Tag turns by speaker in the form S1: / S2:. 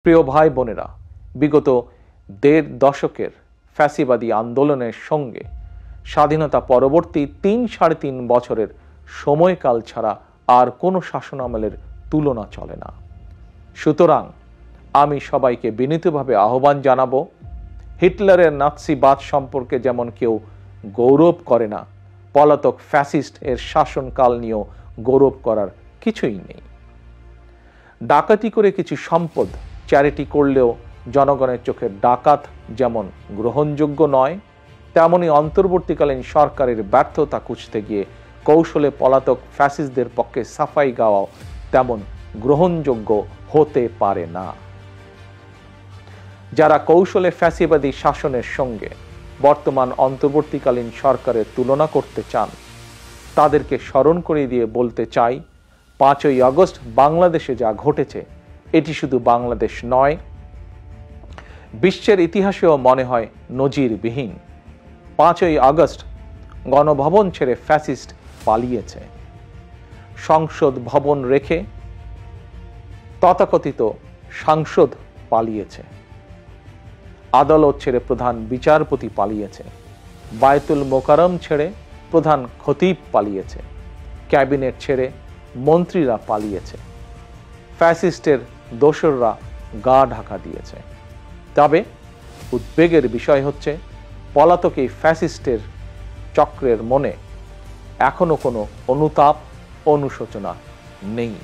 S1: প্রিয় ভাই বোনেরা, বিগত দেড় দশকের ফ্যাসিবাদী আন্দোলনের সঙ্গে স্বাধীনতা পরবর্তী ৩-৩.৫ বছরের সময়কাল ছাড়া আর কোনো শাসনামলের তুলনা চলে না। সুতরাং আমি সবাইকে বিনীতভাবে আহ্বান জানাবো, হিটলারের নাৎসিবাদ সম্পর্কে যেমন কেউ গৌরব করে না, পলাতক ফ্যাসিস্ট এর শাসনকাল নিয়েও গৌরব করার কিছুই নেই। ডাকাতি করে কিছু সম্পদ চ্যারিটি করলেও জনগণের চোখে ডাকাত যেমন গ্রহণযোগ্য নয়, তেমনি অন্তর্বর্তীকালীন সরকারের ব্যর্থতা খুঁজতে গিয়ে কৌশলে পলাতক ফ্যাসিস্টদের পক্ষে সাফাই গাওয়াও তেমন গ্রহণযোগ্য হতে পারে না। যারা কৌশলে ফ্যাসিবাদী শাসনের সঙ্গে বর্তমান অন্তর্বর্তীকালীন সরকারের তুলনা করতে চান, তাদেরকে স্মরণ করিয়ে দিয়ে বলতে চাই, 5ই আগস্ট বাংলাদেশে যা ঘটেছে এটি শুধু বাংলাদেশ নয়, বিশ্বের ইতিহাসেও মনে হয় নজিরবিহীন। 5ই আগস্ট গণভবন ছেড়ে ফ্যাসিস্ট পালিয়েছে, সংসদ ভবন রেখে তথাকথিত সাংসদ পালিয়েছে, আদালত ছেড়ে প্রধান বিচারপতি পালিয়েছে, বায়তুল মোকাররম ছেড়ে প্রধান খতিব পালিয়েছে, ক্যাবিনেট ছেড়ে মন্ত্রীরা পালিয়েছে, ফ্যাসিস্টের দোসররা গা ঢাকা দিয়েছে। তবে উদ্বেগের বিষয় হচ্ছে, পলাতক এই ফ্যাসিস্টের চক্রের মনে এখনো কোনো অনুতাপ অনুশোচনা নেই।